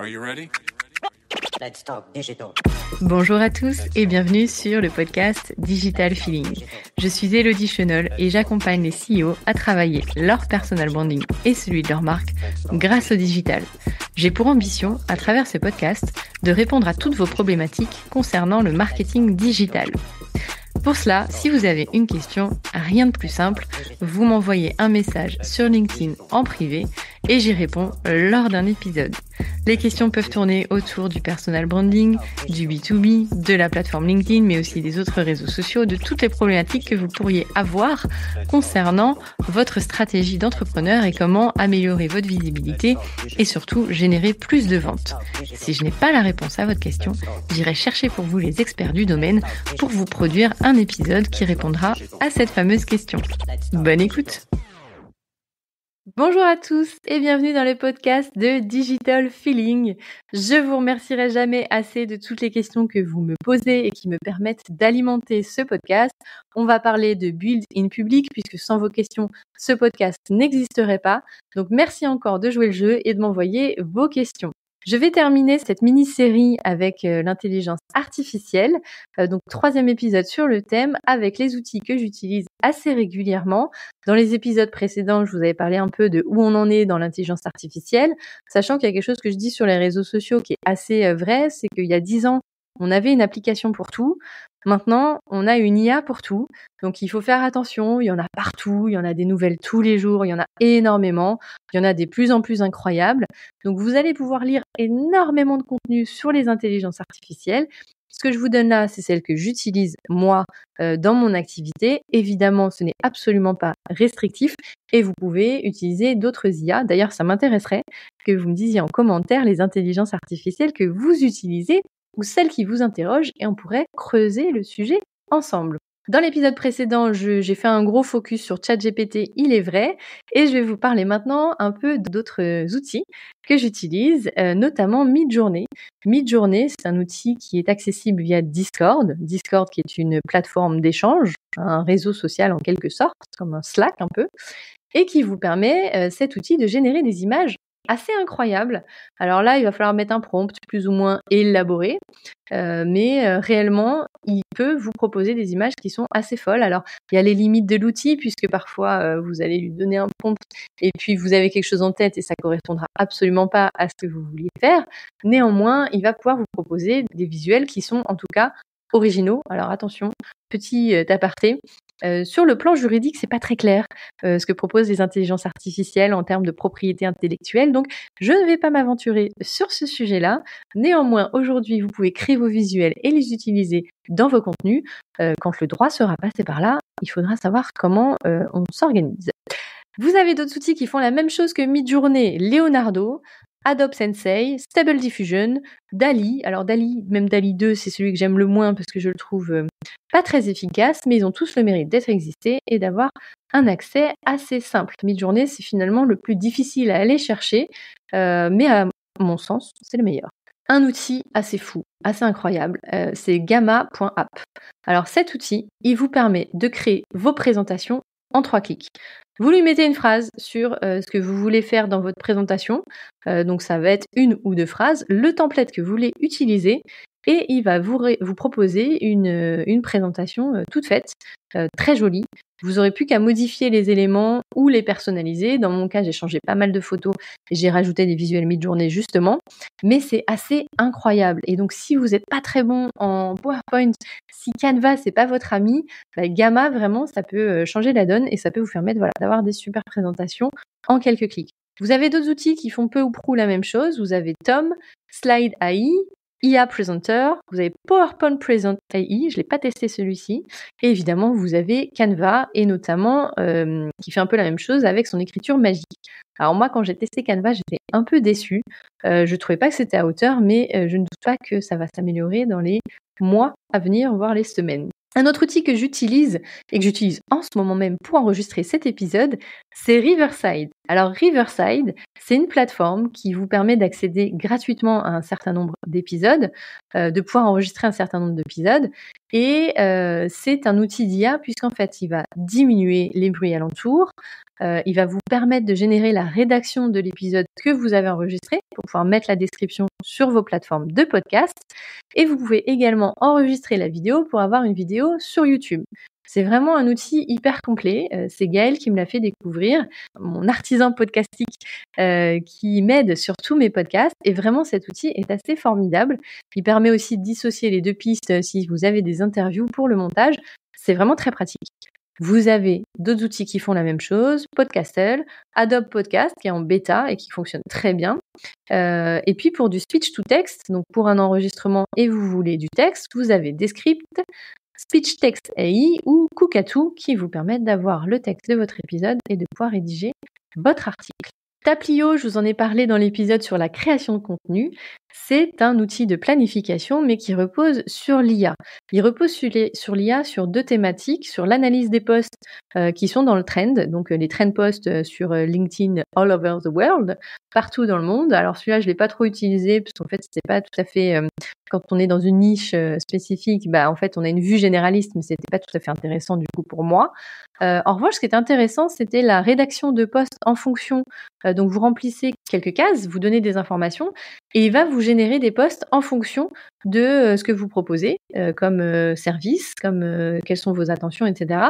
Are you ready? Let's talk digital. Bonjour à tous et bienvenue sur le podcast Digital Feeling. Je suis Elodie Chenol et j'accompagne les CEO à travailler leur personal branding et celui de leur marque grâce au digital. J'ai pour ambition, à travers ce podcast, de répondre à toutes vos problématiques concernant le marketing digital. Pour cela, si vous avez une question, rien de plus simple, vous m'envoyez un message sur LinkedIn en privé et j'y réponds lors d'un épisode. Les questions peuvent tourner autour du personal branding, du B2B, de la plateforme LinkedIn, mais aussi des autres réseaux sociaux, de toutes les problématiques que vous pourriez avoir concernant votre stratégie d'entrepreneur et comment améliorer votre visibilité et surtout générer plus de ventes. Si je n'ai pas la réponse à votre question, j'irai chercher pour vous les experts du domaine pour vous produire un épisode qui répondra à cette fameuse question. Bonne écoute! Bonjour à tous et bienvenue dans le podcast de Digital Feeling. Je vous remercierai jamais assez de toutes les questions que vous me posez et qui me permettent d'alimenter ce podcast. On va parler de build in public puisque sans vos questions, ce podcast n'existerait pas. Donc merci encore de jouer le jeu et de m'envoyer vos questions. Je vais terminer cette mini-série avec l'intelligence artificielle, donc 3e épisode sur le thème avec les outils que j'utilise assez régulièrement. Dans les épisodes précédents, je vous avais parlé un peu de où on en est dans l'intelligence artificielle, sachant qu'il y a quelque chose que je dis sur les réseaux sociaux qui est assez vrai, c'est qu'il y a 10 ans, on avait une application pour tout. Maintenant, on a une IA pour tout. Donc, il faut faire attention. Il y en a partout. Il y en a des nouvelles tous les jours. Il y en a énormément. Il y en a des plus en plus incroyables. Donc, vous allez pouvoir lire énormément de contenu sur les intelligences artificielles. Ce que je vous donne là, c'est celle que j'utilise moi dans mon activité. Évidemment, ce n'est absolument pas restrictif et vous pouvez utiliser d'autres IA. D'ailleurs, ça m'intéresserait que vous me disiez en commentaire les intelligences artificielles que vous utilisez ou celles qui vous interrogent et on pourrait creuser le sujet ensemble. Dans l'épisode précédent, j'ai fait un gros focus sur ChatGPT, il est vrai, et je vais vous parler maintenant un peu d'autres outils que j'utilise, notamment Midjourney. Midjourney, c'est un outil qui est accessible via Discord. Discord qui est une plateforme d'échange, un réseau social en quelque sorte, comme un Slack un peu, et qui vous permet, cet outil, de générer des images assez incroyable. Alors là, il va falloir mettre un prompt plus ou moins élaboré, mais réellement, il peut vous proposer des images qui sont assez folles. Alors, il y a les limites de l'outil, puisque parfois, vous allez lui donner un prompt et puis vous avez quelque chose en tête et ça correspondra absolument pas à ce que vous vouliez faire. Néanmoins, il va pouvoir vous proposer des visuels qui sont en tout cas originaux. Alors attention, petit aparté. Sur le plan juridique, c'est pas très clair ce que proposent les intelligences artificielles en termes de propriété intellectuelle. Donc, je ne vais pas m'aventurer sur ce sujet-là. Néanmoins, aujourd'hui, vous pouvez créer vos visuels et les utiliser dans vos contenus. Quand le droit sera passé par là, il faudra savoir comment on s'organise. Vous avez d'autres outils qui font la même chose que Midjourney, Leonardo, Adobe Sensei, Stable Diffusion, DALL-E. Alors DALL-E, même DALL-E 2, c'est celui que j'aime le moins parce que je le trouve pas très efficace, mais ils ont tous le mérite d'être existés et d'avoir un accès assez simple. Midjourney, c'est finalement le plus difficile à aller chercher, mais à mon sens, c'est le meilleur. Un outil assez fou, assez incroyable, c'est Gamma.app. Alors cet outil, il vous permet de créer vos présentations en 3 clics. Vous lui mettez une phrase sur ce que vous voulez faire dans votre présentation. Donc ça va être 1 ou 2 phrases, le template que vous voulez utiliser et il va vous proposer une présentation toute faite, très jolie. Vous aurez plus qu'à modifier les éléments ou les personnaliser. Dans mon cas, j'ai changé pas mal de photos et j'ai rajouté des visuels Midjourney justement. Mais c'est assez incroyable. Et donc, si vous n'êtes pas très bon en PowerPoint, si Canva, c'est pas votre ami, Gamma, vraiment, ça peut changer la donne et ça peut vous permettre d'avoir des super présentations en quelques clics. Vous avez d'autres outils qui font peu ou prou la même chose. Vous avez Tom, Slide AI, IA Presenter, vous avez PowerPoint Present AI, je l'ai pas testé celui-ci, et évidemment vous avez Canva et notamment qui fait un peu la même chose avec son écriture magique. Alors moi quand j'ai testé Canva j'étais un peu déçue, je trouvais pas que c'était à hauteur, mais je ne doute pas que ça va s'améliorer dans les mois à venir, voire les semaines. Un autre outil que j'utilise et que j'utilise en ce moment même pour enregistrer cet épisode, c'est Riverside. Alors Riverside, c'est une plateforme qui vous permet d'accéder gratuitement à un certain nombre d'épisodes, de pouvoir enregistrer un certain nombre d'épisodes et c'est un outil d'IA puisqu'en fait il va diminuer les bruits alentours, Il va vous permettre de générer la rédaction de l'épisode que vous avez enregistré pour pouvoir mettre la description sur vos plateformes de podcast. Et vous pouvez également enregistrer la vidéo pour avoir une vidéo sur YouTube. C'est vraiment un outil hyper complet. C'est Gaël qui me l'a fait découvrir, mon artisan podcastique qui m'aide sur tous mes podcasts. Et vraiment, cet outil est assez formidable. Il permet aussi de dissocier les deux pistes si vous avez des interviews pour le montage. C'est vraiment très pratique. Vous avez d'autres outils qui font la même chose, Podcastle, Adobe Podcast qui est en bêta et qui fonctionne très bien. Et puis pour du speech to text, donc pour un enregistrement et vous voulez du texte, vous avez Descript, Speech Text AI ou Cookatoo qui vous permettent d'avoir le texte de votre épisode et de pouvoir rédiger votre article. Taplio, je vous en ai parlé dans l'épisode sur la création de contenu. C'est un outil de planification, mais qui repose sur l'IA. Il repose sur l'IA sur deux thématiques, sur l'analyse des posts qui sont dans le trend, donc les trend posts sur LinkedIn all over the world, partout dans le monde. Alors celui-là, je l'ai pas trop utilisé parce qu'en fait, c'était pas tout à fait quand on est dans une niche spécifique, en fait, on a une vue généraliste, mais c'était pas tout à fait intéressant du coup pour moi. En revanche, ce qui était intéressant, c'était la rédaction de posts en fonction. Donc, vous remplissez quelques cases, vous donnez des informations et il va vous générer des posts en fonction de ce que vous proposez comme service, comme quelles sont vos intentions, etc.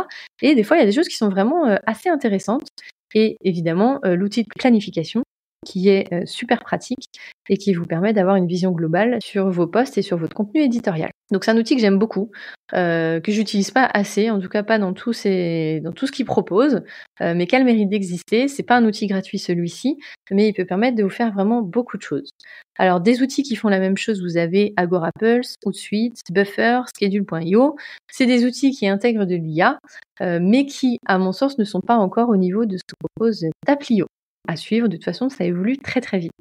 Et des fois, il y a des choses qui sont vraiment assez intéressantes. Et évidemment, l'outil de planification qui est super pratique et qui vous permet d'avoir une vision globale sur vos posts et sur votre contenu éditorial. Donc c'est un outil que j'aime beaucoup, que j'utilise pas assez, en tout cas pas dans tout ce qu'il propose, mais qui a le mérite d'exister. C'est pas un outil gratuit celui-ci, mais il peut permettre de vous faire vraiment beaucoup de choses. Alors des outils qui font la même chose, vous avez Agorapulse, Hootsuite, Buffer, Schedule.io. C'est des outils qui intègrent de l'IA, mais qui, à mon sens, ne sont pas encore au niveau de ce que propose Taplio. À suivre, de toute façon, ça évolue très très vite.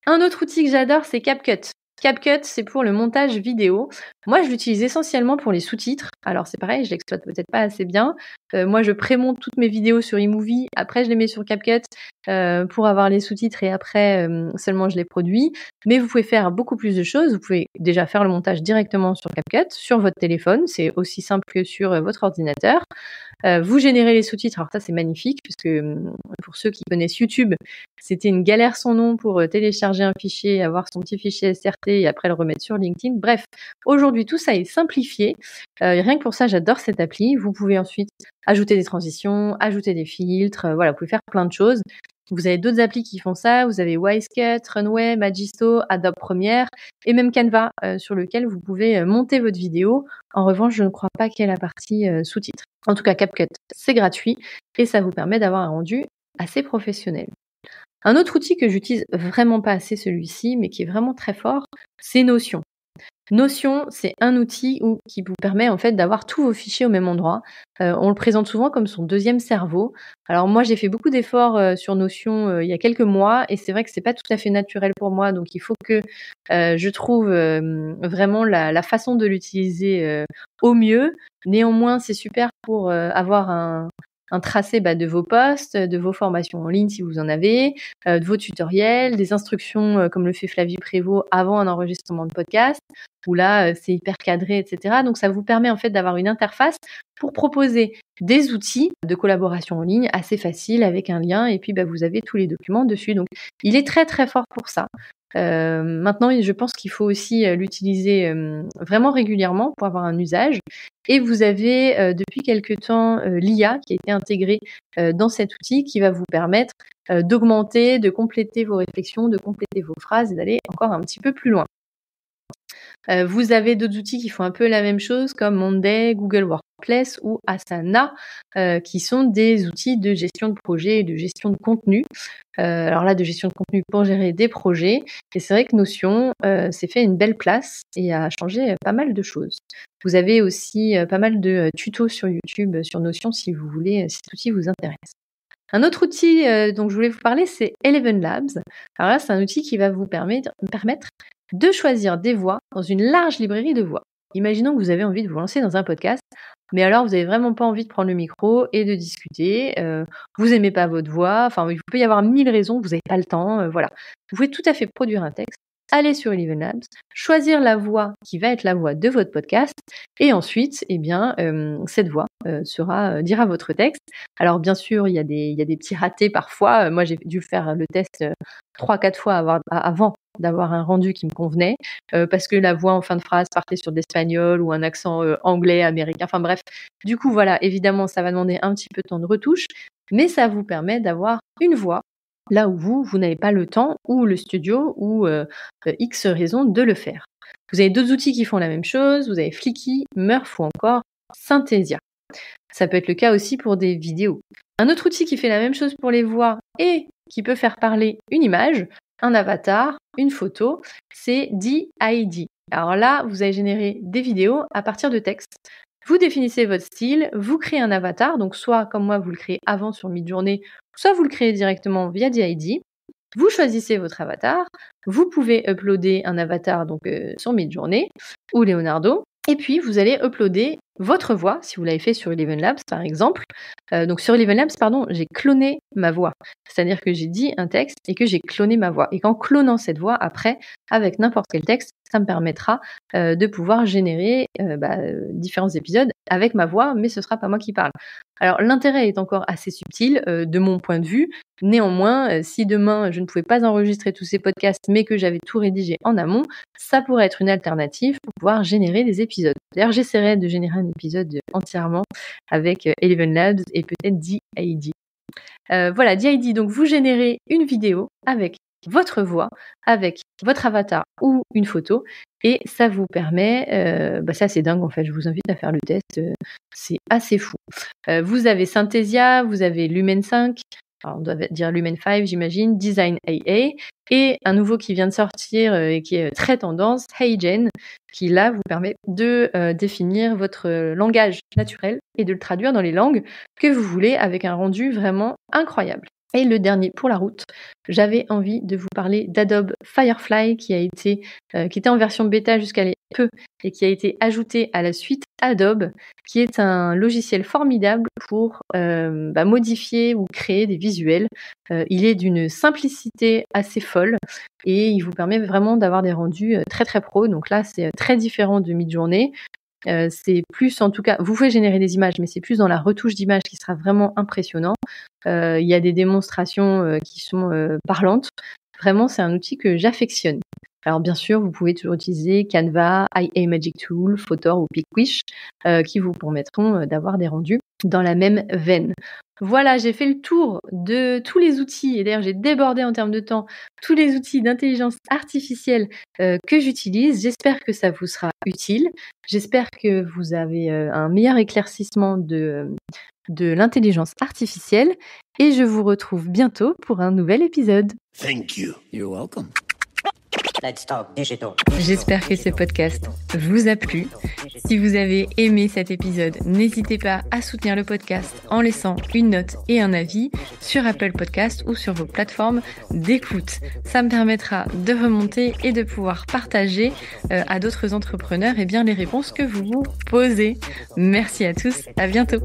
Un autre outil que j'adore, c'est CapCut. CapCut, c'est pour le montage vidéo. Moi, je l'utilise essentiellement pour les sous-titres. Alors, c'est pareil, je l'exploite peut-être pas assez bien. Moi, je prémonte toutes mes vidéos sur eMovie. Après, je les mets sur CapCut pour avoir les sous-titres et après, seulement je les produis. Mais vous pouvez faire beaucoup plus de choses. Vous pouvez déjà faire le montage directement sur CapCut, sur votre téléphone. C'est aussi simple que sur votre ordinateur. Vous générez les sous-titres. Alors ça, c'est magnifique puisque pour ceux qui connaissent YouTube, c'était une galère sans nom pour télécharger un fichier, avoir son petit fichier SRT et après le remettre sur LinkedIn. Bref, aujourd'hui, tout ça est simplifié. Rien que pour ça, j'adore cette appli. Vous pouvez ensuite ajouter des transitions, ajouter des filtres. Voilà, vous pouvez faire plein de choses. Vous avez d'autres applis qui font ça. Vous avez Wisecut, Runway, Magisto, Adobe Premiere et même Canva sur lequel vous pouvez monter votre vidéo. En revanche, je ne crois pas qu'il y ait la partie sous-titres. En tout cas, CapCut, c'est gratuit et ça vous permet d'avoir un rendu assez professionnel. Un autre outil que j'utilise vraiment pas assez celui-ci, mais qui est vraiment très fort, c'est Notion. Notion, c'est un outil qui vous permet en fait d'avoir tous vos fichiers au même endroit. On le présente souvent comme son deuxième cerveau. Alors moi, j'ai fait beaucoup d'efforts sur Notion il y a quelques mois et c'est vrai que c'est pas tout à fait naturel pour moi. Donc il faut que je trouve vraiment la façon de l'utiliser au mieux. Néanmoins, c'est super pour avoir un tracé de vos posts, de vos formations en ligne si vous en avez, de vos tutoriels, des instructions comme le fait Flavie Prévost avant un enregistrement de podcast, où là, c'est hyper cadré, etc. Donc, ça vous permet en fait d'avoir une interface pour proposer des outils de collaboration en ligne assez faciles avec un lien et puis vous avez tous les documents dessus. Donc, il est très, très fort pour ça. Maintenant, je pense qu'il faut aussi l'utiliser vraiment régulièrement pour avoir un usage. Et vous avez depuis quelque temps l'IA qui a été intégrée dans cet outil qui va vous permettre d'augmenter, de compléter vos réflexions, de compléter vos phrases et d'aller encore un petit peu plus loin. Vous avez d'autres outils qui font un peu la même chose comme Monday, Google Workplace ou Asana qui sont des outils de gestion de projet et de gestion de contenu. Alors là, de gestion de contenu pour gérer des projets. Et c'est vrai que Notion s'est fait une belle place et a changé pas mal de choses. Vous avez aussi pas mal de tutos sur YouTube sur Notion si vous voulez, si cet outil vous intéresse. Un autre outil dont je voulais vous parler, c'est Eleven Labs. Alors là, c'est un outil qui va vous permettre de choisir des voix dans une large librairie de voix. Imaginons que vous avez envie de vous lancer dans un podcast, mais alors vous n'avez vraiment pas envie de prendre le micro et de discuter, vous n'aimez pas votre voix, enfin il peut y avoir 1000 raisons, vous n'avez pas le temps, voilà. Vous pouvez tout à fait produire un texte, aller sur Eleven Labs, choisir la voix qui va être la voix de votre podcast et ensuite, cette voix dira votre texte. Alors bien sûr, il y a des petits ratés parfois. Moi, j'ai dû faire le test 3-4 fois avant d'avoir un rendu qui me convenait, parce que la voix en fin de phrase partait sur de l'espagnol ou un accent anglais, américain, enfin bref. Du coup, voilà, évidemment, ça va demander un petit peu de temps de retouche, mais ça vous permet d'avoir une voix là où vous n'avez pas le temps ou le studio ou X raison de le faire. Vous avez d'autres outils qui font la même chose, vous avez Flickr, Murf ou encore Synthesia. Ça peut être le cas aussi pour des vidéos. Un autre outil qui fait la même chose pour les voix et qui peut faire parler une image, un avatar, une photo, c'est DID. Alors là, vous allez générer des vidéos à partir de texte. Vous définissez votre style, vous créez un avatar, donc soit comme moi vous le créez avant sur Midjourney, soit vous le créez directement via DID. Vous choisissez votre avatar, vous pouvez uploader un avatar donc sur Midjourney ou Leonardo, et puis vous allez uploader votre voix, si vous l'avez fait sur Eleven Labs par exemple. Donc sur Eleven Labs, j'ai cloné ma voix. C'est-à-dire que j'ai dit un texte et que j'ai cloné ma voix. Et qu'en clonant cette voix, après, avec n'importe quel texte, ça me permettra de pouvoir générer différents épisodes avec ma voix, mais ce sera pas moi qui parle. Alors l'intérêt est encore assez subtil de mon point de vue. Néanmoins, si demain je ne pouvais pas enregistrer tous ces podcasts, mais que j'avais tout rédigé en amont, ça pourrait être une alternative pour pouvoir générer des épisodes. D'ailleurs, j'essaierai de générer un épisode entièrement avec Eleven Labs et peut-être DID. Voilà, DID, donc vous générez une vidéo avec votre voix, avec votre avatar ou une photo, et ça vous permet, ça c'est dingue en fait, je vous invite à faire le test, c'est assez fou. Vous avez Synthesia, vous avez Lumen 5, alors on doit dire Lumen 5 j'imagine, Design AA, et un nouveau qui vient de sortir et qui est très tendance, HeyGen, qui là vous permet de définir votre langage naturel et de le traduire dans les langues que vous voulez avec un rendu vraiment incroyable. Et le dernier pour la route, j'avais envie de vous parler d'Adobe Firefly qui était en version bêta jusqu'à peu et qui a été ajouté à la suite Adobe, qui est un logiciel formidable pour modifier ou créer des visuels. Il est d'une simplicité assez folle et il vous permet vraiment d'avoir des rendus très très pro. Donc là, c'est très différent de Midjourney. C'est plus, en tout cas, vous pouvez générer des images, mais c'est plus dans la retouche d'images qui sera vraiment impressionnant. Il y a des démonstrations qui sont parlantes. Vraiment, c'est un outil que j'affectionne. Alors bien sûr, vous pouvez toujours utiliser Canva, IA Magic Tool, Photor ou Pickwish qui vous permettront d'avoir des rendus dans la même veine. Voilà, j'ai fait le tour de tous les outils, et d'ailleurs j'ai débordé en termes de temps, tous les outils d'intelligence artificielle que j'utilise. J'espère que ça vous sera utile. J'espère que vous avez un meilleur éclaircissement de l'intelligence artificielle, et je vous retrouve bientôt pour un nouvel épisode. Thank you. You're welcome. Let's talk digital. J'espère que ce podcast vous a plu. Si vous avez aimé cet épisode, n'hésitez pas à soutenir le podcast en laissant une note et un avis sur Apple Podcast ou sur vos plateformes d'écoute. Ça me permettra de remonter et de pouvoir partager à d'autres entrepreneurs les réponses que vous vous posez. Merci à tous, à bientôt.